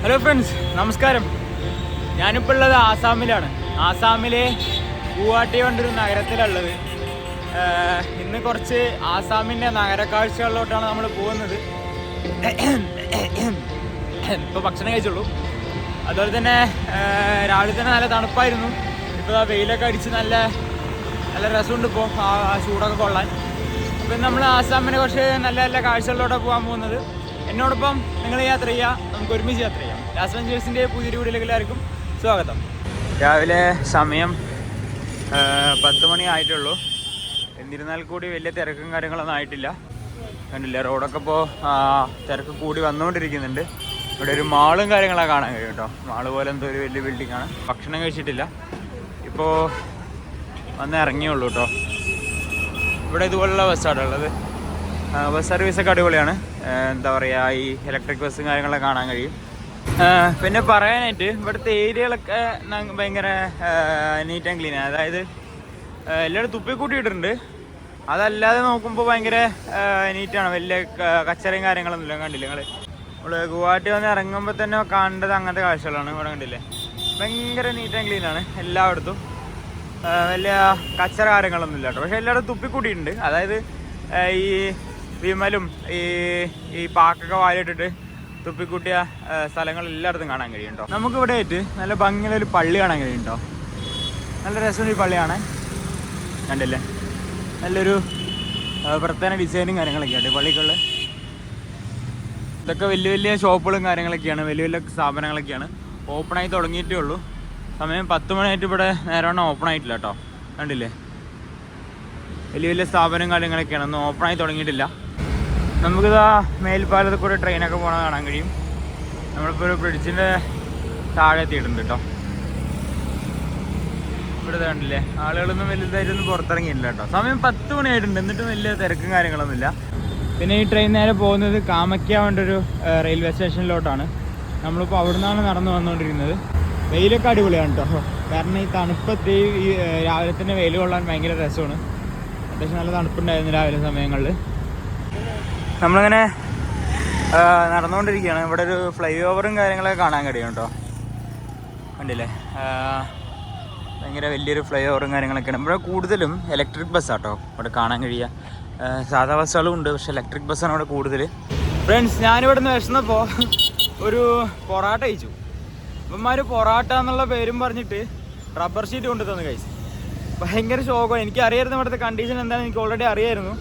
Hello friends, നമസ്കാരം. ഞാനിപ്പോൾ ഉള്ളത് ആസാമിലാണ്. ആസാമിലെ ഗുവാഹട്ടി കൊണ്ടൊരു നഗരത്തിലുള്ളത്. ഇന്ന് കുറച്ച് ആസാമിൻ്റെ നഗരക്കാഴ്ചകളിലോട്ടാണ് നമ്മൾ പോകുന്നത്. ഇപ്പോൾ ഭക്ഷണം കഴിച്ചുള്ളൂ. അതുപോലെ തന്നെ രാവിലെ തന്നെ നല്ല തണുപ്പായിരുന്നു. ഇപ്പോൾ ആ വെയിലൊക്കെ അടിച്ച് നല്ല രസമുണ്ട് ഇപ്പോൾ ആ ചൂടൊക്കെ കൊള്ളാൻ. അപ്പം നമ്മൾ ആസാമിനെ കുറച്ച് നല്ല നല്ല കാഴ്ചകളിലോട്ടാണ് പോകാൻ പോകുന്നത്. എന്നോടൊപ്പം നിങ്ങൾ യാത്ര ചെയ്യുക, നമുക്ക് ഒരുമിച്ച് യാത്ര ചെയ്യാം. ലാസ്റ്റ് വെഞ്ചേഴ്സിൻ്റെ പുതിയൊരു വീഡിയോയിലേക്ക് എല്ലാവർക്കും സ്വാഗതം. രാവിലെ സമയം 10 മണി ആയിട്ടുള്ളൂ. എന്നിരുന്നാൽ കൂടി വലിയ തിരക്കും കാര്യങ്ങളൊന്നും ആയിട്ടില്ല. കണ്ടില്ല, റോഡൊക്കെ ഇപ്പോൾ തിരക്ക് കൂടി വന്നുകൊണ്ടിരിക്കുന്നുണ്ട്. ഇവിടെ ഒരു മാളും കാര്യങ്ങളൊക്കെ കാണാൻ കഴിയും കേട്ടോ. മാള് പോലെ എന്തോ ഒരു വലിയ ബിൽഡിങ്ങാണ്. ഭക്ഷണം കഴിച്ചിട്ടില്ല, ഇപ്പോൾ വന്ന് ഇറങ്ങിയുള്ളൂ കേട്ടോ. ഇവിടെ ഇതുപോലുള്ള ബസ്സാണ് ഉള്ളത്. ബസ് സർവീസൊക്കെ അടിപൊളിയാണ്. എന്താ പറയുക, ഈ ഇലക്ട്രിക് ബസ്സും കാര്യങ്ങളൊക്കെ കാണാൻ കഴിയും. പിന്നെ പറയാനായിട്ട് ഇവിടുത്തെ ഏരിയകളൊക്കെ ഭയങ്കര നീറ്റ് ആൻഡ് ക്ലീനാണ്. അതായത് എല്ലാവരും തുപ്പിക്കൂട്ടിയിട്ടുണ്ട്. അതല്ലാതെ നോക്കുമ്പോൾ ഭയങ്കര നീറ്റാണ്. വലിയ കച്ചറയും കാര്യങ്ങളൊന്നുമില്ല. കണ്ടില്ലേ നിങ്ങൾ? നമ്മൾ ഗുവാഹട്ടി വന്ന് ഇറങ്ങുമ്പോൾ തന്നെ കാണേണ്ടത് അങ്ങനത്തെ കാഴ്ചകളാണ്. ഇവിടെ കണ്ടില്ലേ, ഭയങ്കര നീറ്റ് ആൻഡ് ക്ലീനാണ് എല്ലായിടത്തും. വലിയ കച്ചറ കാര്യങ്ങളൊന്നുമില്ല കേട്ടോ. പക്ഷേ എല്ലായിടത്തും തുപ്പിക്കൂട്ടിയിട്ടുണ്ട്. അതായത് ഈ വിമലും ഈ പാക്കൊക്കെ വാലിട്ടിട്ട് തുപ്പിക്കൂട്ടിയ സ്ഥലങ്ങൾ എല്ലായിടത്തും കാണാൻ കഴിയും കേട്ടോ. നമുക്കിവിടെ ആയിട്ട് നല്ല ഭംഗിയുള്ളൊരു പള്ളി കാണാൻ കഴിയും കേട്ടോ. നല്ല രസമുള്ള ഈ പള്ളിയാണ്. കണ്ടില്ലേ, നല്ലൊരു പ്രത്യേക ഡിസൈനും കാര്യങ്ങളൊക്കെയാണ് പള്ളിക്കുള്ള. ഇതൊക്കെ വലിയ വലിയ ഷോപ്പുകളും കാര്യങ്ങളൊക്കെയാണ്, വലിയ വലിയ സ്ഥാപനങ്ങളൊക്കെയാണ്. ഓപ്പണായി തുടങ്ങിയിട്ടേ ഉള്ളൂ. സമയം 10 മണിയായിട്ട് ഇവിടെ നേരമാണ് ഓപ്പൺ ആയിട്ടില്ല കേട്ടോ. കണ്ടില്ലേ, വലിയ വലിയ സ്ഥാപനം കാര്യങ്ങളൊക്കെയാണ്, ഒന്നും ഓപ്പണായി തുടങ്ങിയിട്ടില്ല. നമുക്കിതാ മേൽപ്പാലത്തിൽ കൂടെ ട്രെയിനൊക്കെ പോകണത് കാണാൻ കഴിയും. നമ്മളിപ്പോൾ ഒരു ബ്രിഡ്ജിൻ്റെ താഴെ എത്തിയിട്ടുണ്ട് കേട്ടോ. ഇവിടെ കണ്ടില്ലേ, ആളുകളൊന്നും വലുതായിട്ടൊന്നും പുറത്തിറങ്ങിയില്ല കേട്ടോ. സമയം 10 മണിയായിട്ടുണ്ട്, എന്നിട്ടും വലിയ തിരക്കും കാര്യങ്ങളൊന്നുമില്ല. പിന്നെ ഈ ട്രെയിൻ നേരെ പോകുന്നത് കാമക്യ വേണ്ടൊരു റെയിൽവേ സ്റ്റേഷനിലോട്ടാണ്. നമ്മളിപ്പോൾ അവിടെ നിന്നാണ് നടന്നു വന്നുകൊണ്ടിരിക്കുന്നത്. വെയിലൊക്കെ അടിപൊളിയാണ് കേട്ടോ. കാരണം ഈ തണുപ്പത്ത് ഈ രാവിലെ തന്നെ വെയിൽ കൊള്ളാൻ ഭയങ്കര രസമാണ്. അത്യാവശ്യം നല്ല തണുപ്പുണ്ടായിരുന്നു രാവിലെ സമയങ്ങളിൽ. നമ്മളിങ്ങനെ നടന്നുകൊണ്ടിരിക്കുകയാണ്. ഇവിടെ ഒരു ഫ്ലൈ ഓവറും കാര്യങ്ങളൊക്കെ കാണാൻ കഴിയും കേട്ടോ. കണ്ടില്ലേ, ഭയങ്കര വലിയൊരു ഫ്ലൈ ഓവറും കാര്യങ്ങളൊക്കെയാണ്. ഇവിടെ കൂടുതലും ഇലക്ട്രിക് ബസ്സാട്ടോ ഇവിടെ കാണാൻ കഴിയുക. സാധാ ബസ്സുകളും ഉണ്ട്, പക്ഷേ ഇലക്ട്രിക് ബസ്സാണ് ഇവിടെ കൂടുതൽ. ഫ്രണ്ട്സ്, ഞാനിവിടെ നിന്ന് വിശന്നപ്പോൾ ഒരു പൊറാട്ട കഴിച്ചു. ഇവന്മാർ പൊറാട്ട എന്നുള്ള പേരും പറഞ്ഞിട്ട് റബ്ബർ ഷീറ്റ് കൊണ്ടു തന്നു കഴിച്ചു. ഭയങ്കര ശോകമാണ്. എനിക്കറിയായിരുന്നു ഇവിടുത്തെ കണ്ടീഷൻ എന്താണെന്ന് എനിക്ക് ഓൾറെഡി അറിയായിരുന്നു.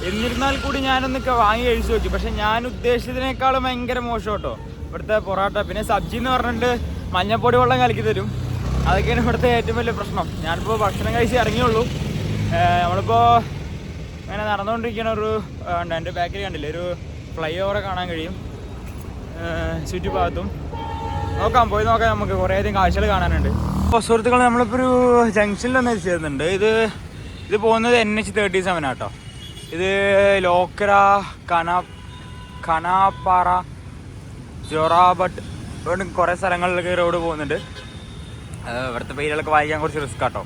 എന്നിരുന്നാൽ കൂടി ഞാനൊന്നൊക്കെ വാങ്ങി കഴിച്ചു നോക്കി. പക്ഷെ ഞാൻ ഉദ്ദേശിച്ചതിനേക്കാളും ഭയങ്കര മോശം കേട്ടോ ഇവിടുത്തെ പൊറാട്ട. പിന്നെ സബ്ജി എന്ന് പറഞ്ഞിട്ട് മഞ്ഞപ്പൊടി വെള്ളം കലക്കി തരും. അതൊക്കെയാണ് ഇവിടുത്തെ ഏറ്റവും വലിയ പ്രശ്നം. ഞാനിപ്പോൾ ഭക്ഷണം കഴിച്ച് ഇറങ്ങിയുള്ളൂ. നമ്മളിപ്പോൾ അങ്ങനെ നടന്നുകൊണ്ടിരിക്കുന്ന ഒരു എൻ്റെ ബാക്കിൽ കണ്ടില്ലേ, ഒരു ഫ്ലൈ ഓവർ കാണാൻ കഴിയും ചുറ്റുഭാഗത്തും. പോയി നോക്കാം, നമുക്ക് കുറേയധികം കാഴ്ചകൾ കാണാനുണ്ട്. അപ്പോൾ സുഹൃത്തുക്കൾ, നമ്മളിപ്പോൾ ഒരു ജംഗ്ഷനിലൊന്ന് എത്തിച്ചേരുന്നുണ്ട്. ഇത് പോകുന്നത് NH37 ആട്ടോ. ഇത് ലോക്കര, കനാപ്പാറ, ജൊറാബട്ട്, ഇവിടെ കുറേ സ്ഥലങ്ങളിലൊക്കെ റോഡ് പോകുന്നുണ്ട്. ഇവിടുത്തെ പേരുകളൊക്കെ വായിക്കാൻ കുറച്ച് റിസ്ക് ആട്ടോ.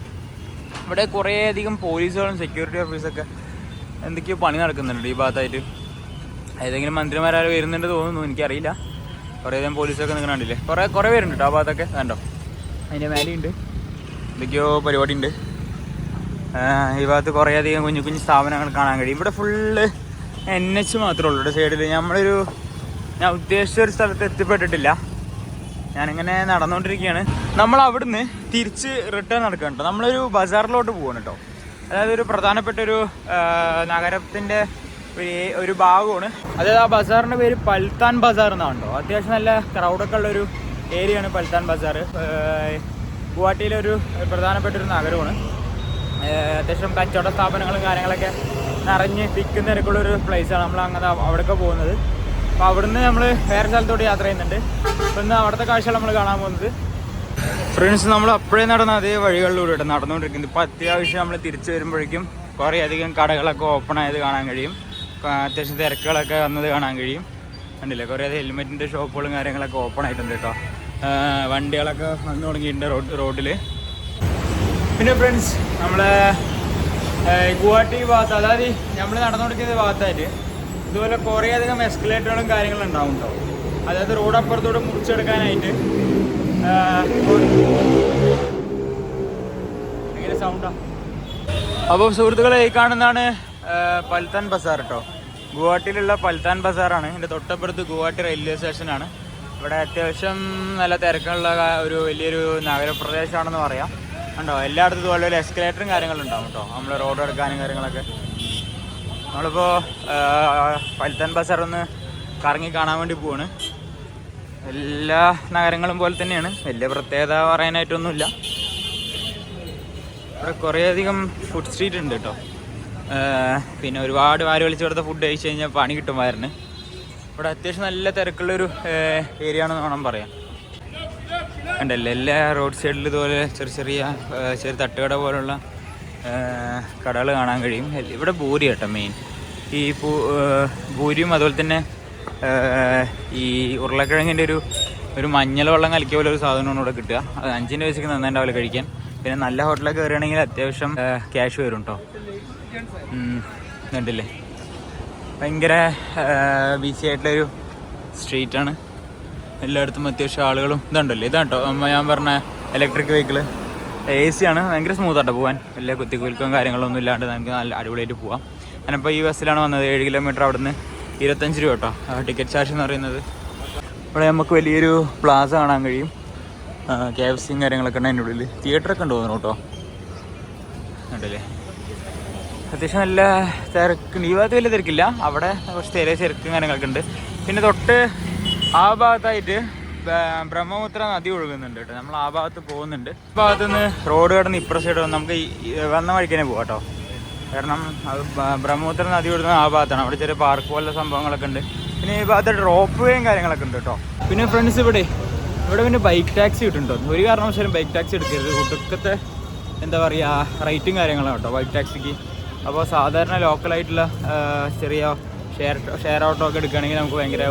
ഇവിടെ കുറേയധികം പോലീസുകളും സെക്യൂരിറ്റി ഓഫീസൊക്കെ എന്തൊക്കെയോ പണി നടക്കുന്നുണ്ട് ഈ ഭാഗത്തായിട്ട്. ഏതെങ്കിലും മന്ത്രിമാരും വരുന്നുണ്ട് തോന്നുന്നു, എനിക്കറിയില്ല. കുറേയധികം പോലീസൊക്കെ നിൽക്കണില്ലേ, കുറേ പേരുണ്ട് കേട്ടോ ആ ഭാഗത്തൊക്കെ. കണ്ടോ, അതിൻ്റെ മേലെയുണ്ട്, എന്തൊക്കെയോ പരിപാടി ഉണ്ട്. ഈ ഭാഗത്ത് കുറേയധികം കുഞ്ഞു കുഞ്ഞു സ്ഥാപനങ്ങൾ കാണാൻ കഴിയും. ഇവിടെ ഫുള്ള് NH മാത്രമേ ഉള്ളൂ ഇവിടെ സൈഡിൽ. ഞാൻ ഉദ്ദേശിച്ച ഒരു സ്ഥലത്ത് എത്തിപ്പെട്ടിട്ടില്ല. ഞാനിങ്ങനെ നടന്നുകൊണ്ടിരിക്കുകയാണ്. നമ്മൾ അവിടുന്ന് തിരിച്ച് റിട്ടേൺ നടക്കുക കേട്ടോ. നമ്മളൊരു ബസാറിലോട്ട് പോവാണ് കേട്ടോ. അതായത് ഒരു പ്രധാനപ്പെട്ട ഒരു നഗരത്തിൻ്റെ ഒരു ഭാഗമാണ്. അതായത് ആ ബസാറിൻ്റെ പേര് പൽത്താൻ ബസാർ എന്നാണ് കേട്ടോ. അത്യാവശ്യം നല്ല ക്രൗഡൊക്കെ ഉള്ളൊരു ഏരിയയാണ് പൽത്താൻ ബസാർ. ഗുവാഹട്ടിയിലൊരു പ്രധാനപ്പെട്ട ഒരു നഗരമാണ്. അത്യാവശ്യം കച്ചവട സ്ഥാപനങ്ങളും കാര്യങ്ങളൊക്കെ നിറഞ്ഞ് തിക്കുന്ന തിരക്കുള്ളൊരു പ്ലേസാണ്. നമ്മൾ അങ്ങനെ അവിടെയൊക്കെ പോകുന്നത്. അപ്പോൾ അവിടുന്ന് നമ്മൾ വേറെ സ്ഥലത്തോട്ട് യാത്ര ചെയ്യുന്നുണ്ട്. അപ്പോൾ ഇന്ന് അവിടുത്തെ കാഴ്ചകൾ നമ്മൾ കാണാൻ പോകുന്നത്. ഫ്രണ്ട്സ്, നമ്മൾ അപ്പോഴേ നടന്ന അതേ വഴികളിലൂടെ നടന്നുകൊണ്ടിരിക്കുന്നത്. ഇപ്പോൾ അത്യാവശ്യം നമ്മൾ തിരിച്ചു വരുമ്പോഴേക്കും കുറേയധികം കടകളൊക്കെ ഓപ്പൺ ആയത് കാണാൻ കഴിയും. അത്യാവശ്യം തിരക്കുകളൊക്കെ വന്നത് കാണാൻ കഴിയും. കണ്ടില്ലേ, കുറേ ഹെൽമെറ്റിൻ്റെ ഷോപ്പുകളും കാര്യങ്ങളൊക്കെ ഓപ്പൺ ആയിട്ടുണ്ട് കേട്ടോ. വണ്ടികളൊക്കെ വന്നു തുടങ്ങിയിട്ടുണ്ട് റോഡിൽ. പിന്നെ ഫ്രണ്ട്സ്, നമ്മൾ ഗുവാഹട്ടി ഭാഗത്ത്, അതായത് നമ്മൾ നടന്നുകൊണ്ടിരിക്കുന്ന ഭാഗത്തായിട്ട് ഇതുപോലെ കുറേയധികം എസ്കലേറ്ററുകളും കാര്യങ്ങളും ഉണ്ടാവും കേട്ടോ. അതായത് റോഡ് അപ്പുറത്തോടെ മുറിച്ചെടുക്കാനായിട്ട്. ഭയങ്കര സൗണ്ടാ. അപ്പോൾ സുഹൃത്തുക്കളെ, ഈ കാണുന്നതാണ് പൽത്താൻ ബസാർ കേട്ടോ. ഗുവാഹട്ടിയിലുള്ള പൽത്താൻ ബസാറാണ്. ഇതിൻ്റെ തൊട്ടപ്പുറത്ത് ഗുവാഹട്ടി റെയിൽവേ സ്റ്റേഷനാണ്. ഇവിടെ അത്യാവശ്യം നല്ല തിരക്കുള്ള ഒരു വലിയൊരു നഗരപ്രദേശമാണെന്ന് പറയാം. ഉണ്ടോ, എല്ലായിടത്തും ഇതുപോലെ ഒരു എസ്കലേറ്ററും കാര്യങ്ങളുണ്ടാവും കേട്ടോ, നമ്മൾ റോഡ് എടുക്കാനും കാര്യങ്ങളൊക്കെ. നമ്മളിപ്പോൾ പൽത്താൻ ബസാർ ഒന്ന് കറങ്ങി കാണാൻ വേണ്ടി പോവാണ്. എല്ലാ നഗരങ്ങളും പോലെ തന്നെയാണ്, വലിയ പ്രത്യേകത പറയാനായിട്ടൊന്നുമില്ല. ഇവിടെ കുറേയധികം ഫുഡ് സ്ട്രീറ്റ് ഉണ്ട് കേട്ടോ. പിന്നെ ഒരുപാട് വാരി വലിച്ചു കൊടുത്ത ഫുഡ് കഴിച്ച് കഴിഞ്ഞാൽ പണി കിട്ടുമായിരുന്നു. ഇവിടെ അത്യാവശ്യം നല്ല തിരക്കുള്ളൊരു ഏരിയ ആണെന്ന് വേണം പറയാം. ഉണ്ടല്ലോ, എല്ലാ റോഡ് സൈഡിലും ഇതുപോലെ ചെറിയ തട്ടുകട പോലുള്ള കടകൾ കാണാൻ കഴിയും. ഇവിടെ ഭൂരി കേട്ടോ മെയിൻ. ഈ ഭൂരിയും അതുപോലെ തന്നെ ഈ ഉരുളക്കിഴങ്ങിൻ്റെ ഒരു മഞ്ഞൾ വെള്ളം കലക്കിയ പോലെ ഒരു സാധനമാണ് ഇവിടെ കിട്ടുക. അത് 5 പൈസയ്ക്ക് നന്നായിട്ടാവില്ല കഴിക്കാൻ. പിന്നെ നല്ല ഹോട്ടലൊക്കെ കയറുകയാണെങ്കിൽ അത്യാവശ്യം ക്യാഷ് വരും കേട്ടോ. കണ്ടില്ലേ, ഭയങ്കര ബിസി ആയിട്ടുള്ളൊരു സ്ട്രീറ്റാണ്. എല്ലായിടത്തും അത്യാവശ്യം ആളുകളും ഇതുണ്ടല്ലോ. ഇതാട്ടോ ഞാൻ പറഞ്ഞ ഇലക്ട്രിക് വെഹിക്കിൾ. AC ആണ്, ഭയങ്കര സ്മൂത്താട്ടോ പോകാൻ. വലിയ കുത്തിക്കുലുക്കും കാര്യങ്ങളൊന്നും ഇല്ലാണ്ട് നമുക്ക് നല്ല അടിപൊളിയായിട്ട് പോവാം. ഞാനിപ്പോൾ ഈ ബസ്സിലാണ് വന്നത്. 7 കിലോമീറ്റർ അവിടെ നിന്ന് 25 രൂപ കേട്ടോ ടിക്കറ്റ് ചാർജ് എന്ന് പറയുന്നത്. ഇവിടെ നമുക്ക് വലിയൊരു പ്ലാസ കാണാൻ കഴിയും. KFCയും കാര്യങ്ങളൊക്കെ ഉണ്ട് അതിൻ്റെ ഉള്ളിൽ. തിയേറ്ററൊക്കെ ഉണ്ട് തോന്നുന്നു കേട്ടോ. ഉണ്ടല്ലേ, അത്യാവശ്യം നല്ല തിരക്കുണ്ട്. ഈ ഭാഗത്ത് വലിയ തിരക്കില്ല, അവിടെ കുറച്ച് തിരക്കും കാര്യങ്ങളൊക്കെ ഉണ്ട്. പിന്നെ തൊട്ട് ആ ഭാഗത്തായിട്ട് ബ്രഹ്മപുത്ര നദി ഒഴുകുന്നുണ്ട് കേട്ടോ. നമ്മൾ ആ ഭാഗത്ത് പോകുന്നുണ്ട്. ഈ ഭാഗത്ത് നിന്ന് റോഡ് കടന്ന് ഇപ്പുറ സൈഡ് നമുക്ക് വന്ന വഴിക്ക് തന്നെ പോകാം കേട്ടോ. കാരണം അത് ബ്രഹ്മപുത്ര നദി ഒഴുകുന്ന ആ ഭാഗത്താണ്. അവിടെ ചെറിയ പാർക്ക് പോലുള്ള സംഭവങ്ങളൊക്കെ ഉണ്ട്. പിന്നെ ഈ ഭാഗത്ത് റോപ്പ് വേയും കാര്യങ്ങളൊക്കെ ഉണ്ട് കേട്ടോ. പിന്നെ ഫ്രണ്ട്സ്, ഇവിടെ പിന്നെ ബൈക്ക് ടാക്സി കിട്ടുന്നുണ്ടോ? ഒരു കാരണവശാലും ബൈക്ക് ടാക്സി എടുക്കരുത്. ഒടുക്കത്തെ എന്താ പറയുക റേറ്റും കാര്യങ്ങളാണ് കേട്ടോ ബൈക്ക് ടാക്സിക്ക്. അപ്പോൾ സാധാരണ ലോക്കലായിട്ടുള്ള ചെറിയ ഷെയർ ഓട്ടോ ഒക്കെ എടുക്കുകയാണെങ്കിൽ നമുക്ക് ഭയങ്കര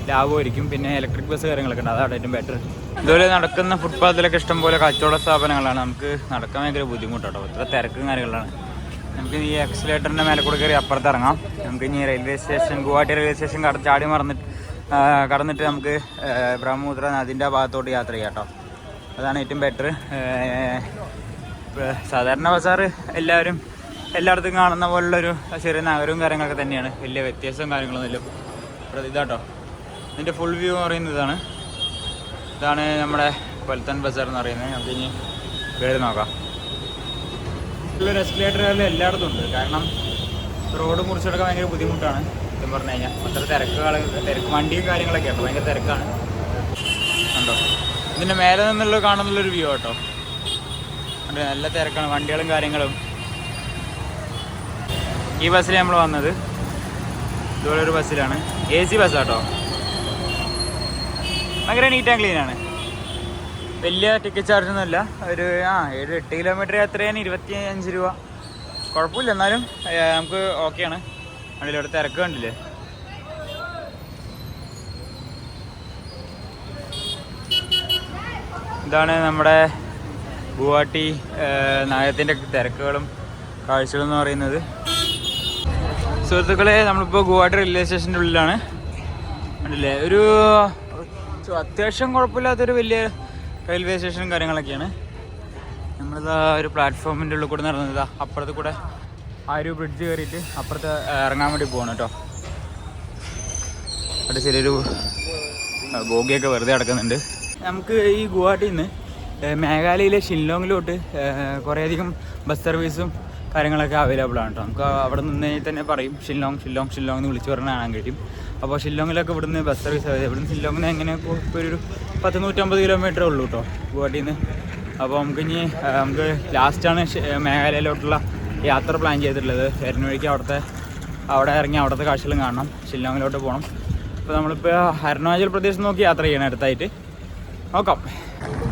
ലാഭമായിരിക്കും. പിന്നെ ഇലക്ട്രിക് ബസ് കാര്യങ്ങളൊക്കെ ഉണ്ട്, അതാണ് ഏറ്റവും ബെറ്റർ. ഇതുപോലെ നടക്കുന്ന ഫുട്പാത്തിലൊക്കെ ഇഷ്ടംപോലെ കച്ചവട സ്ഥാപനങ്ങളാണ്. നമുക്ക് നടക്കാൻ ഭയങ്കര ബുദ്ധിമുട്ടോ, ഇത്ര തിരക്കും കാര്യങ്ങളാണ്. നമുക്ക് ഈ എക്സിലേറ്ററിൻ്റെ മേലെ കൂടെ കയറി അപ്പുറത്ത് ഇറങ്ങാം. നമുക്ക് ഇനി railway station, Guwahati railway station കടന്നിട്ട് നമുക്ക് ബ്രഹ്മപുത്ര നദിൻ്റെ ഭാഗത്തോട്ട് യാത്ര ചെയ്യാം കേട്ടോ. അതാണ് ഏറ്റവും ബെറ്റർ. സാധാരണ ബസാർ എല്ലായിടത്തും കാണുന്ന പോലുള്ളൊരു ചെറിയ നഗരവും കാര്യങ്ങളൊക്കെ തന്നെയാണ്. വലിയ വ്യത്യാസവും കാര്യങ്ങളൊന്നുമില്ല. ഇതാട്ടോ ഇതിൻ്റെ ഫുൾ വ്യൂ എന്ന് പറയുന്നത് ഇതാണ് നമ്മുടെ പൽത്താൻ ബസാർ എന്ന് പറയുന്നത്. നമുക്ക് ഇനി കയറി നോക്കാം. ഉള്ളൊരു എസ്കലേറ്റർ എല്ലായിടത്തും ഉണ്ട്. കാരണം റോഡ് മുറിച്ചെടുക്കാൻ ഭയങ്കര ബുദ്ധിമുട്ടാണ് സത്യം പറഞ്ഞു കഴിഞ്ഞാൽ. അത്ര തിരക്ക് വണ്ടിയും കാര്യങ്ങളൊക്കെ ഉണ്ട്, ഭയങ്കര തിരക്കാണ് കണ്ടോ. ഇതിൻ്റെ മേലെ നിന്നുള്ള കാണുന്നുള്ളൊരു വ്യൂ കേട്ടോ. നല്ല തിരക്കാണ്, വണ്ടികളും കാര്യങ്ങളും. ഈ ബസ്സിൽ നമ്മൾ വന്നത് ഇതുപോലെ ഒരു ബസ്സിലാണ്. AC ബസ്സാട്ടോ. ഭയങ്കര നീറ്റ് ആൻഡ് ക്ലീനാണ്. വലിയ ടിക്കറ്റ് ചാർജൊന്നുമില്ല. ഒരു 7-8 കിലോമീറ്റർ യാത്ര ചെയ്യാൻ 25 രൂപ. കുഴപ്പമില്ല, എന്നാലും നമുക്ക് ഓക്കെയാണ്. അതിലൂടെ തിരക്ക് കണ്ടില്ലേ. ഇതാണ് നമ്മുടെ ഗുവാഹട്ടി നഗരത്തിൻ്റെ തിരക്കുകളും കാഴ്ചകളും എന്ന് പറയുന്നത്. സുഹൃത്തുക്കളെ, നമ്മളിപ്പോൾ ഗുവാഹട്ടി റെയിൽവേ സ്റ്റേഷൻ്റെ ഉള്ളിലാണ്. കണ്ടില്ലേ, ഒരു അത്യാവശ്യം കുഴപ്പമില്ലാത്തൊരു വലിയ റെയിൽവേ സ്റ്റേഷനും കാര്യങ്ങളൊക്കെയാണ്. നമ്മളിതാ ഒരു പ്ലാറ്റ്ഫോമിൻ്റെ ഉള്ളിൽ കൂടെ നടന്നത്. അപ്പുറത്ത് കൂടെ ആ ഒരു ബ്രിഡ്ജ് കയറിയിട്ട് അപ്പുറത്ത് ഇറങ്ങാൻ വേണ്ടി പോകണം കേട്ടോ. അവിടെ ചെറിയൊരു ബോഗിയൊക്കെ വെറുതെ കിടക്കുന്നുണ്ട്. നമുക്ക് ഈ ഗുവാഹട്ടിയിൽ നിന്ന് മേഘാലയയിലെ ഷില്ലോങ്ങിലോട്ട് കുറേയധികം ബസ് സർവീസും കാര്യങ്ങളൊക്കെ അവൈലബിൾ ആണ് കേട്ടോ. നമുക്ക് അവിടെ നിന്ന് തന്നെ പറയും ഷില്ലോങ് എന്ന് വിളിച്ച് പറഞ്ഞാൽ കാണാൻ കഴിയും. അപ്പോൾ ഷില്ലോങ്ങിലൊക്കെ ഇവിടുന്ന് ബസ് സർവീസ് ഇവിടുന്ന് ഷില്ലോങ്ങിന് എങ്ങനെ ഇപ്പോൾ ഒരു 100-150 കിലോമീറ്റർ ഉള്ളൂ കേട്ടോ ഗുവാഹട്ടിയിൽ നിന്ന്. അപ്പോൾ നമുക്ക് ലാസ്റ്റാണ് മേഘാലയയിലോട്ടുള്ള യാത്ര പ്ലാൻ ചെയ്തിട്ടുള്ളത്. വരുന്ന വഴിക്ക് അവിടെ ഇറങ്ങി അവിടുത്തെ കാഴ്ചകളും കാണണം. ഷില്ലോങ്ങിലോട്ട് പോകണം. അപ്പോൾ നമ്മളിപ്പോൾ അരുണാചൽ പ്രദേശ് നോക്കി യാത്ര ചെയ്യണം അടുത്തായിട്ട്. നോക്കാം.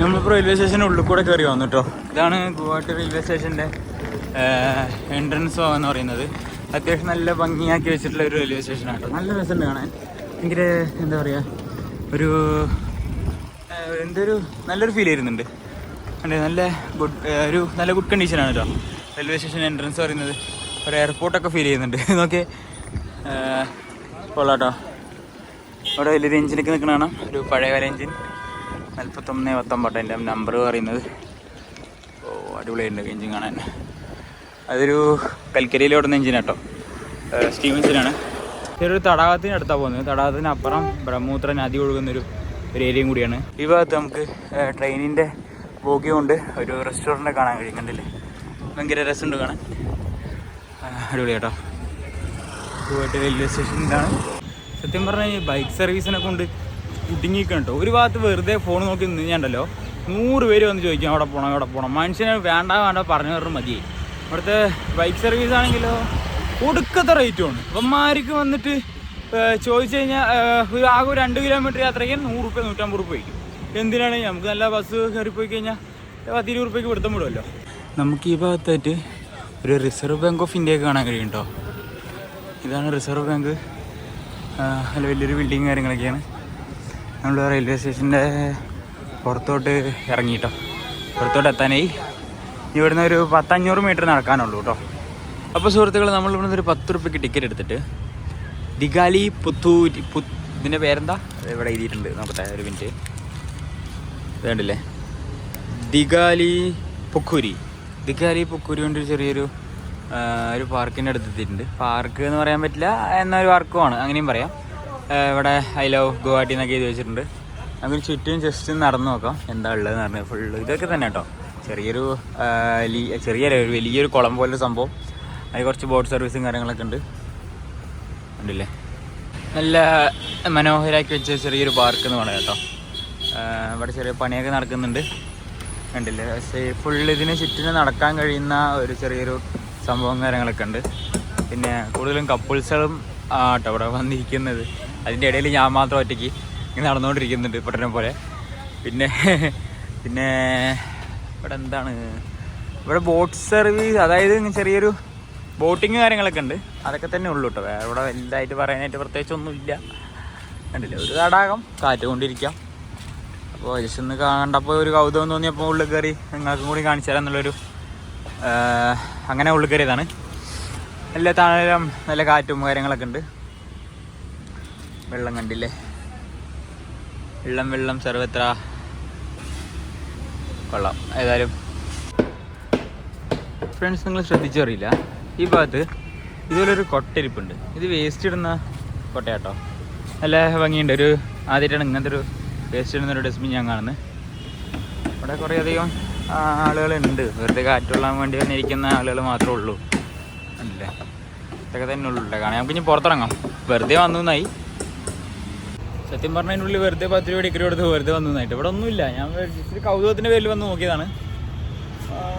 നമ്മളിപ്പോൾ റെയിൽവേ സ്റ്റേഷൻ്റെ ഉള്ളിൽ കൂടെ കയറി വന്നു കേട്ടോ. ഇതാണ് ഗുവാഹട്ടി റെയിൽവേ സ്റ്റേഷൻ്റെ എൻട്രൻസ് എന്ന് പറയുന്നത്. അത്യാവശ്യം നല്ല ഭംഗിയാക്കി വെച്ചിട്ടുള്ള ഒരു റെയിൽവേ സ്റ്റേഷനാണ് കേട്ടോ. നല്ല രസമുണ്ട് കാണാൻ. ഭയങ്കര എന്താ പറയുക, നല്ലൊരു ഫീൽ ചെയ്യുന്നുണ്ട്. നല്ല ഗുഡ് കണ്ടീഷനാണ് കേട്ടോ റെയിൽവേ സ്റ്റേഷൻ എൻട്രൻസ് പറയുന്നത്. ഒരു എയർപോർട്ടൊക്കെ ഫീൽ ചെയ്യുന്നുണ്ട്. നോക്കി കൊള്ളാട്ടോ. അവിടെ വലിയൊരു എഞ്ചിനൊക്കെ നിൽക്കണതാണ്, ഒരു പഴയകാല എഞ്ചിൻ 4119 എൻ്റെ നമ്പർ പറയുന്നത്. ഓ അടിപൊളിയായിട്ടുണ്ട് എഞ്ചിൻ കാണാൻ. അതൊരു കൽക്കരിയിൽ ഓടുന്ന എഞ്ചിൻ കേട്ടോ, സ്റ്റീം എഞ്ചിനാണ്. ചെറിയൊരു തടാകത്തിനടുത്താണ് പോകുന്നത്. തടാകത്തിനപ്പുറം ബ്രഹ്മപുത്ര നദി ഒഴുകുന്നൊരു ഏരിയയും കൂടിയാണ്. ഈ ഭാഗത്ത് നമുക്ക് ട്രെയിനിൻ്റെ ബോഗി കൊണ്ട് ഒരു റെസ്റ്റോറൻറ്റ് കാണാൻ കഴിയും. കണ്ടില്ലേ, ഭയങ്കര രസമുണ്ട് കാണാൻ, അടിപൊളി കേട്ടോ. പോയിട്ട് റെയിൽവേ സ്റ്റേഷനിലാണ്. സത്യം പറഞ്ഞാൽ ഈ ബൈക്ക് സർവീസിനെ കൊണ്ട് കുടുങ്ങിയിരിക്കണം കേട്ടോ. ഒരു ഭാഗത്ത് വെറുതെ ഫോൺ നോക്കി നിന്നുണ്ടല്ലോ 100 പേര് വന്ന് ചോദിക്കും അവിടെ പോകണം. മനുഷ്യനെ വേണ്ട പറഞ്ഞു പറഞ്ഞാൽ മതിയായി. ഇവിടുത്തെ ബൈക്ക് സർവീസ് ആണെങ്കിലോ ഒടുക്കത്തെ റേറ്റുമാണ്. അപ്പന്മാർക്ക് വന്നിട്ട് ചോദിച്ചു കഴിഞ്ഞാൽ ആകെ 2 കിലോമീറ്റർ യാത്രയ്ക്ക് 100 രൂപ 150 രൂപ വയ്ക്കും. എന്തിനാണ് നമുക്ക് നല്ല ബസ് കയറി പോയി കഴിഞ്ഞാൽ 10-20 രൂപയ്ക്ക് പിടുത്തം വിടുമല്ലോ. നമുക്ക് ഈ ഭാഗത്തായിട്ട് ഒരു റിസർവ് ബാങ്ക് ഓഫ് ഇന്ത്യ കാണാൻ കഴിയും കേട്ടോ. ഇതാണ് റിസർവ് ബാങ്ക്. നല്ല വലിയൊരു ബിൽഡിങ് കാര്യങ്ങളൊക്കെയാണ്. നമ്മൾ റെയിൽവേ സ്റ്റേഷൻ്റെ പുറത്തോട്ട് ഇറങ്ങിയിട്ടോ. പുറത്തോട്ട് എത്താനായി ഇവിടുന്ന് ഒരു 500 മീറ്റർ നടക്കാനുള്ളൂ കേട്ടോ. അപ്പോൾ സുഹൃത്തുക്കൾ, നമ്മൾ ഇവിടുന്ന് ഒരു 10 രൂപയ്ക്ക് ടിക്കറ്റ് എടുത്തിട്ട് ദിഗാലി പുത്തൂരി ഇതിൻ്റെ പേരെന്താ ഇവിടെ എഴുതിയിട്ടുണ്ട്, നോക്കട്ടെ ഒരു മിനിറ്റ്. വേണ്ടില്ലേ, ദിഗാലി പൊക്കൂരി കൊണ്ട് ചെറിയൊരു ഒരു പാർക്കിൻ്റെ അടുത്ത് എത്തിയിട്ടുണ്ട്. പാർക്ക് എന്ന് പറയാൻ പറ്റില്ല, എന്നൊരു പാർക്കുമാണ് അങ്ങനെയും പറയാം. ഇവിടെ ഐ ലവ് ഗുവാഹട്ടി എന്നൊക്കെ എഴുതി വെച്ചിട്ടുണ്ട്. നമുക്ക് ചുറ്റും ജസ്റ്റ് നടന്നു നോക്കാം എന്താ ഉള്ളതെന്ന് പറഞ്ഞാൽ. ഫുള്ള് ഇതൊക്കെ തന്നെ കേട്ടോ. വലിയൊരു കുളം പോലൊരു സംഭവം. അതിൽ കുറച്ച് ബോട്ട് സർവീസും കാര്യങ്ങളൊക്കെ ഉണ്ട്. ഉണ്ടല്ലേ, നല്ല മനോഹരമാക്കി വെച്ച ചെറിയൊരു പാർക്ക് എന്ന് പറയാം കേട്ടോ. ഇവിടെ ചെറിയ പണിയൊക്കെ നടക്കുന്നുണ്ട്, കണ്ടില്ലേ. പക്ഷേ ഫുള്ള് ഇതിന് ചുറ്റിന് നടക്കാൻ കഴിയുന്ന ഒരു ചെറിയൊരു സംഭവം കാര്യങ്ങളൊക്കെ ഉണ്ട്. പിന്നെ കൂടുതലും കപ്പിൾസുകളും കേട്ടോ ഇവിടെ വന്നിരിക്കുന്നത്. അതിൻ്റെ ഇടയിൽ ഞാൻ മാത്രം ഒറ്റയ്ക്ക് ഇങ്ങനെ നടന്നുകൊണ്ടിരിക്കുന്നുണ്ട് പൊട്ടനെ പോലെ. പിന്നെ ഇവിടെ എന്താണ്, ഇവിടെ ബോട്ട് സർവീസ്, അതായത് ചെറിയൊരു ബോട്ടിങ് കാര്യങ്ങളൊക്കെ ഉണ്ട്. അതൊക്കെ തന്നെ ഉള്ളൂ കേട്ടോ. വേറെ ഇവിടെ വലുതായിട്ട് പറയാനായിട്ട് പ്രത്യേകിച്ചൊന്നുമില്ല. കണ്ടില്ലേ, ഒരു തടാകം, കാറ്റ് കൊണ്ടിരിക്കാം. അപ്പോൾ ജസ്റ്റ് ഒന്ന് കണ്ടപ്പോൾ ഒരു കൗതുകം തോന്നിയപ്പോൾ ഉള്ളിൽ കയറി നിങ്ങൾക്കും കൂടി കാണിച്ചു തരാം എന്നുള്ളൊരു അങ്ങനെ ഉള്ളിൽ കയറിയതാണ്. നല്ല തണലും നല്ല കാറ്റും കാര്യങ്ങളൊക്കെ ഉണ്ട്. വെള്ളം കണ്ടില്ലേ, വെള്ളം സർവത്ര കൊള്ളാം. ഏതായാലും ഫ്രണ്ട്സ്, നിങ്ങൾ ശ്രദ്ധിച്ചറിയില്ല, ഈ ഭാഗത്ത് ഇതുപോലൊരു കൊട്ടരിപ്പുണ്ട്. ഇത് വേസ്റ്റ് ഇടുന്ന കൊട്ടയാട്ടോ. നല്ല ഭംഗിയുണ്ട്. ആദ്യമായിട്ടാണ് ഇങ്ങനത്തെ ഒരു വേസ്റ്റ് ഇടുന്നൊരു ഡസ്റ്റ്ബിൻ ഞാൻ കാണുന്നത്. ഇവിടെ കുറേ അധികം ആളുകളുണ്ട്. വെറുതെ കാറ്റുകൊള്ളാൻ വേണ്ടി തന്നെ ഇരിക്കുന്ന ആളുകൾ മാത്രമേ ഉള്ളൂ. ഉണ്ടല്ലേ, ഇതൊക്കെ തന്നെ ഉള്ളൂ കാണാൻ. നമുക്ക് ഇനി പുറത്തിറങ്ങാം. വെറുതെ വന്നതായി, സത്യം പറഞ്ഞതിനുള്ളിൽ വെറുതെ 10 രൂപ ടിക്കറ്റ് കൊടുത്ത് വെറുതെ വന്നതായിട്ട്. ഇവിടെ ഒന്നുമില്ല. ഞാൻ ഇച്ചിരി കൗതുകത്തിൻ്റെ പേരിൽ വന്ന് നോക്കിയതാണ്.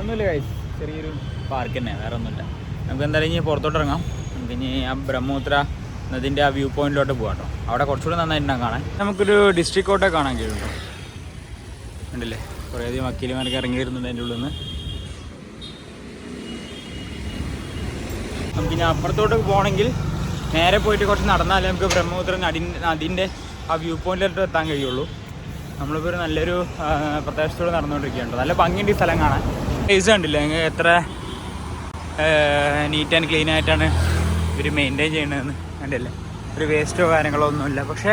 ഒന്നുമില്ല ഗൈസ്, ചെറിയൊരു പാർക്ക് തന്നെ, വേറെ ഒന്നുമില്ല. നമുക്ക് എന്തായാലും ഇനി പുറത്തോട്ട് ഇറങ്ങാം. നമുക്ക് ഇനി ആ ബ്രഹ്മപുത്ര നദിൻ്റെ ആ വ്യൂ പോയിന്റിലോട്ട് പോകാം കേട്ടോ. അവിടെ കുറച്ചുകൂടി നന്നായിട്ടുണ്ടാകും കാണാൻ. നമുക്കൊരു ഡിസ്ട്രിക്ട് കോട്ട കാണാൻ കഴിയുന്നുണ്ടോ, ഉണ്ടല്ലേ. കുറേയധികം വക്കീലുമാരൊക്കെ ഇറങ്ങി വരുന്നുണ്ട് അതിൻ്റെ ഉള്ളിൽ നിന്ന്. നമുക്കിനി അപ്പുറത്തോട്ട് പോകണമെങ്കിൽ നേരെ പോയിട്ട് കുറച്ച് നടന്നാലേ നമുക്ക് ബ്രഹ്മപുത്ര നദീൻ്റെ ആ വ്യൂ പോയിന്റിലോട്ട് എത്താൻ കഴിയുള്ളൂ. നമ്മളിപ്പോൾ ഒരു നല്ലൊരു പ്രദേശത്തോടെ നടന്നുകൊണ്ടിരിക്കുകയുണ്ട്. നല്ല ഭംഗിയുണ്ട് ഈ സ്ഥലം കാണാൻ. പ്ലേസ് കണ്ടില്ല എത്ര നീറ്റ് ആൻഡ് ക്ലീൻ ആയിട്ടാണ് ഇവർ മെയിൻറ്റെയിൻ ചെയ്യണതെന്ന്. കണ്ടല്ലേ, ഒരു വേസ്റ്റോ കാര്യങ്ങളോ ഒന്നുമില്ല. പക്ഷേ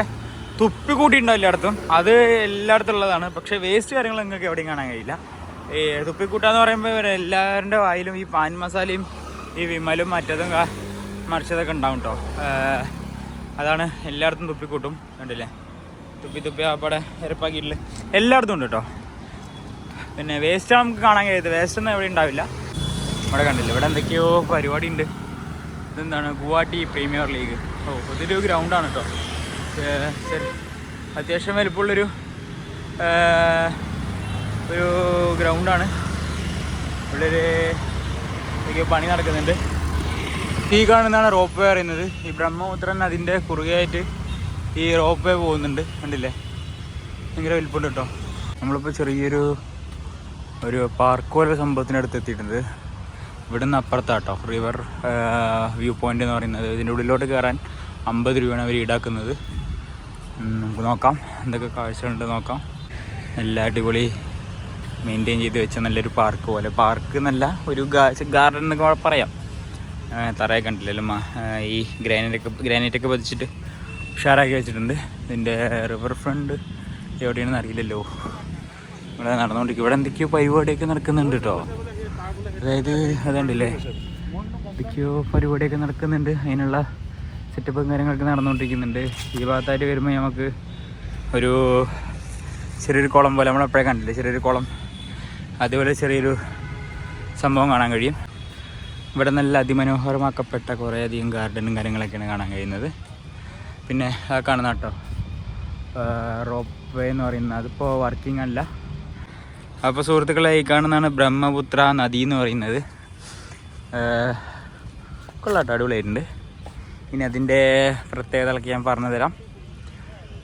തുപ്പി കൂട്ടിയിട്ടുണ്ടോ എല്ലായിടത്തും, അത് എല്ലായിടത്തും ഉള്ളതാണ്. പക്ഷേ വേസ്റ്റ് കാര്യങ്ങൾ നിങ്ങൾക്ക് എവിടെയും കാണാൻ കഴിയില്ല. ഈ തുപ്പിക്കൂട്ടാന്ന് പറയുമ്പോൾ എല്ലാവരുടെ വായിലും ഈ പാൻ മസാലയും ഈ വിമലും മറ്റതും മറിച്ചതൊക്കെ ഉണ്ടാവും കേട്ടോ. അതാണ് എല്ലായിടത്തും തുപ്പിക്കൂട്ടും. കണ്ടില്ലേ, തുപ്പി അവിടെ ഇരപ്പാക്കിയിട്ടില്ല, എല്ലായിടത്തും ഉണ്ട് കേട്ടോ. പിന്നെ വേസ്റ്റ് നമുക്ക് കാണാൻ കഴിയുന്നത്, വേസ്റ്റ് ഒന്നും എവിടെ ഉണ്ടാവില്ല. ഇവിടെ കണ്ടില്ല, ഇവിടെ എന്തൊക്കെയോ പരിപാടി ഉണ്ട്. ഇതെന്താണ്, ഗുവാഹട്ടി പ്രീമിയർ ലീഗ്. ഇതൊരു ഗ്രൗണ്ടാണ് കേട്ടോ. ശരി, അത്യാവശ്യം വലുപ്പമുള്ളൊരു ഗ്രൗണ്ടാണ്. ഇവിടെ എന്തൊക്കെയോ പണി നടക്കുന്നുണ്ട്. ഈ കാണുന്നതാണ് റോപ്പ് വേ പറയുന്നത്. ഈ ബ്രഹ്മപുത്രൻ അതിൻ്റെ കുറുകയായിട്ട് ഈ റോപ്പ് വേ പോകുന്നുണ്ട്. കണ്ടില്ലേ, ഭയങ്കര വലുപ്പമുണ്ട് കേട്ടോ. നമ്മളിപ്പോൾ ചെറിയൊരു പാർക്ക് പോലെ സംഭവത്തിനടുത്ത് എത്തിയിട്ടുണ്ട്. ഇവിടുന്ന് അപ്പുറത്താട്ടോ റിവർ വ്യൂ പോയിൻ്റ് എന്ന് പറയുന്നത്. ഇതിൻ്റെ ഉള്ളിലോട്ട് കയറാൻ 50 രൂപയാണ് അവർ ഈടാക്കുന്നത്. നമുക്ക് നോക്കാം എന്തൊക്കെ കാഴ്ചകളുണ്ട് നോക്കാം. നല്ല അടിപൊളി മെയിൻറ്റെയിൻ ചെയ്ത് വെച്ച നല്ലൊരു പാർക്ക് പോലെ. പാർക്ക് എന്നല്ല, ഒരു ഗാർഡൻ എന്നൊക്കെ പറയാം. തറയെ കണ്ടില്ലല്ലോ, ഈ ഗ്രാനൈറ്റൊക്കെ പതിച്ചിട്ട് ഉഷാറാക്കി വെച്ചിട്ടുണ്ട്. ഇതിൻ്റെ റിവർ ഫ്രണ്ട് എവിടെയാണെന്ന് അറിയില്ലല്ലോ. ഇവിടെ നടന്നുകൊണ്ടിരിക്കും. ഇവിടെ എന്തൊക്കെയോ പരിപാടിയൊക്കെ നടക്കുന്നുണ്ട് കേട്ടോ. അതായത് അതുണ്ടല്ലേ, എന്തൊക്കെയോ പരിപാടിയൊക്കെ നടക്കുന്നുണ്ട്. അതിനുള്ള സെറ്റപ്പും കാര്യങ്ങളൊക്കെ നടന്നുകൊണ്ടിരിക്കുന്നുണ്ട്. ഈ ഭാഗത്തായിട്ട് വരുമ്പോൾ നമുക്ക് ഒരു ചെറിയൊരു കുളം പോലെ, നമ്മളെപ്പോഴേ കണ്ടില്ലേ ചെറിയൊരു കുളം, അതുപോലെ ചെറിയൊരു സംഭവം കാണാൻ കഴിയും. ഇവിടെ നല്ല അതിമനോഹരമാക്കപ്പെട്ട കുറേയധികം ഗാർഡനും കാര്യങ്ങളൊക്കെയാണ് കാണാൻ കഴിയുന്നത്. പിന്നെ ആ കാണുന്ന കേട്ടോ റോപ്പ് വേ എന്ന് പറയുന്നത്, അതിപ്പോൾ വർക്കിംഗ് അല്ല. അപ്പോൾ സുഹൃത്തുക്കളെ, ഈ കാണുന്നതാണ് ബ്രഹ്മപുത്ര നദി എന്ന് പറയുന്നത്. കൊള്ളാട്ടോ, അടിപൊളിയായിട്ടുണ്ട്. ഇനി അതിൻ്റെ പ്രത്യേകതകളൊക്കെ ഞാൻ പറഞ്ഞു തരാം.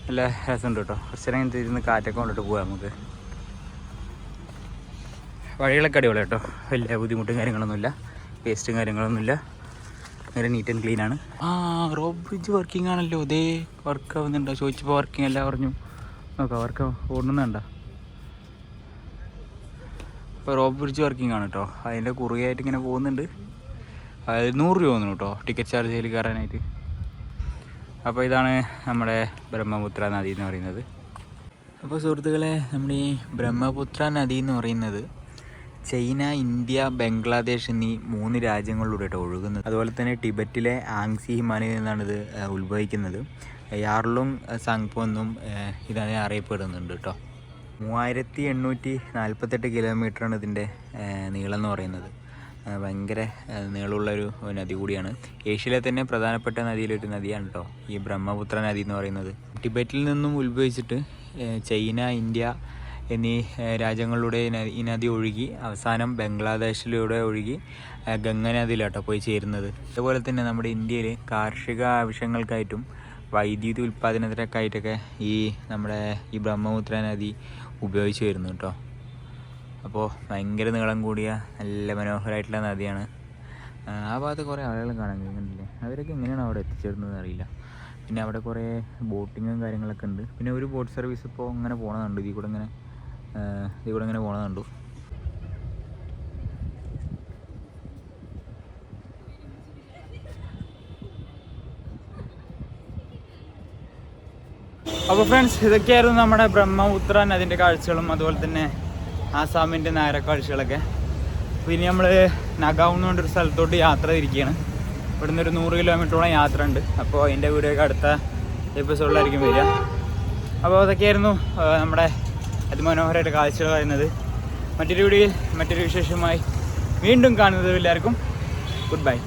നല്ല രസമുണ്ട് കേട്ടോ. കുറച്ച് നേരം ഇങ്ങനെ ഇരുന്ന് കാറ്റൊക്കെ കൊണ്ടിട്ട് പോകാം നമുക്ക്. വഴികളൊക്കെ അടിപൊളി കേട്ടോ, വലിയ ബുദ്ധിമുട്ടും കാര്യങ്ങളൊന്നുമില്ല, വേസ്റ്റും കാര്യങ്ങളൊന്നുമില്ല, നേരെ നീറ്റ് ആൻഡ് ക്ലീൻ ആണ്. റോപ്പ് ബ്രിഡ്ജ് വർക്കിംഗ് ആണല്ലോ, ഇതേ വർക്ക് ആവുന്നുണ്ടോ ചോദിച്ചപ്പോൾ വർക്കിംഗ് അല്ല പറഞ്ഞു. നോക്കാം, വർക്ക് ഓടുന്നുണ്ടോ. ഇപ്പോൾ റോപ്പ് ബ്രിഡ്ജ് വർക്കിംഗ് ആണ് കേട്ടോ. അതിൻ്റെ കുറുകയായിട്ട് ഇങ്ങനെ പോകുന്നുണ്ട്. അതായത് 100 രൂപ തോന്നുന്നു കേട്ടോ ടിക്കറ്റ് ചാർജ് ചെയ്ത് കയറാനായിട്ട്. അപ്പോൾ ഇതാണ് നമ്മുടെ ബ്രഹ്മപുത്ര നദി എന്ന് പറയുന്നത്. അപ്പോൾ സുഹൃത്തുക്കളെ, നമ്മുടെ ഈ ബ്രഹ്മപുത്ര നദി എന്ന് പറയുന്നത് ചൈന, ഇന്ത്യ, ബംഗ്ലാദേശ് എന്നീ 3 രാജ്യങ്ങളിലൂടെ ഒഴുകുന്നത്. അതുപോലെ തന്നെ ടിബറ്റിലെ ആങ്സി ഹിമാലയിൽ നിന്നാണ് ഇത് ഉത്ഭവിക്കുന്നത്. യാർലുങ് സാങ്പോ എന്നും ഇതങ്ങനെ അറിയപ്പെടുന്നുണ്ട് കേട്ടോ. 3848 കിലോമീറ്ററാണ് ഇതിൻ്റെ നീളം എന്ന് പറയുന്നത്. ഭയങ്കര നീളമുള്ളൊരു നദി കൂടിയാണ്. ഏഷ്യയിലെ തന്നെ പ്രധാനപ്പെട്ട നദിയിലൊരു നദിയാണ് കേട്ടോ ഈ ബ്രഹ്മപുത്ര നദി എന്ന് പറയുന്നത്. ടിബറ്റിൽ നിന്നും ഉത്ഭവിച്ചിട്ട് ചൈന, ഇന്ത്യ എന്നീ രാജ്യങ്ങളിലൂടെ ഈ നദി ഒഴുകി അവസാനം ബംഗ്ലാദേശിലൂടെ ഒഴുകി ഗംഗ നദിയിലാട്ടോ പോയി ചേരുന്നത്. അതുപോലെ തന്നെ നമ്മുടെ ഇന്ത്യയിൽ കാർഷിക ആവശ്യങ്ങൾക്കായിട്ടും വൈദ്യുതി ഉൽപ്പാദനത്തിനൊക്കെ ആയിട്ടൊക്കെ നമ്മുടെ ഈ ബ്രഹ്മപുത്ര നദി ഉപയോഗിച്ച് വരുന്നു കേട്ടോ. അപ്പോൾ ഭയങ്കര നീളം കൂടിയ നല്ല മനോഹരമായിട്ടുള്ള നദിയാണ്. ആ ഭാഗത്ത് കുറേ ആളുകൾ കാണാൻ കഴിയുന്നുണ്ടല്ലേ. അവരൊക്കെ എങ്ങനെയാണ് അവിടെ എത്തിച്ചേർന്നത് അറിയില്ല. പിന്നെ അവിടെ കുറേ ബോട്ടിങ്ങും കാര്യങ്ങളൊക്കെ ഉണ്ട്. പിന്നെ ഒരു ബോട്ട് സർവീസ് ഇപ്പോൾ ഇങ്ങനെ പോകണതുണ്ട്, ഇതിൽ കൂടെ ഇങ്ങനെ പോകണതുണ്ട്. അപ്പോൾ ഫ്രണ്ട്സ്, ഇതൊക്കെയായിരുന്നു നമ്മുടെ ബ്രഹ്മപുത്ര നദിൻ്റെ കാഴ്ചകളും അതുപോലെ തന്നെ ആസാമിൻ്റെ നായര കാഴ്ചകളൊക്കെ. അപ്പോൾ ഇനി നമ്മൾ നഗാവ് എന്ന് പറഞ്ഞൊരു സ്ഥലത്തോട്ട് യാത്ര തിരിക്കുകയാണ്. ഇവിടുന്ന് ഒരു 100 കിലോമീറ്ററോളം യാത്ര ഉണ്ട്. അപ്പോൾ അതിൻ്റെ വീഡിയോ ഒക്കെ അടുത്ത എപ്പിസോഡിലായിരിക്കും വരിക. അപ്പോൾ അതൊക്കെയായിരുന്നു നമ്മുടെ അതിമനോഹരമായിട്ട് കാഴ്ചകൾ പറയുന്നത്. മറ്റൊരു വീഡിയോയിൽ മറ്റൊരു വിശേഷമായി വീണ്ടും കാണുന്നത് എല്ലാവർക്കും ഗുഡ് ബൈ.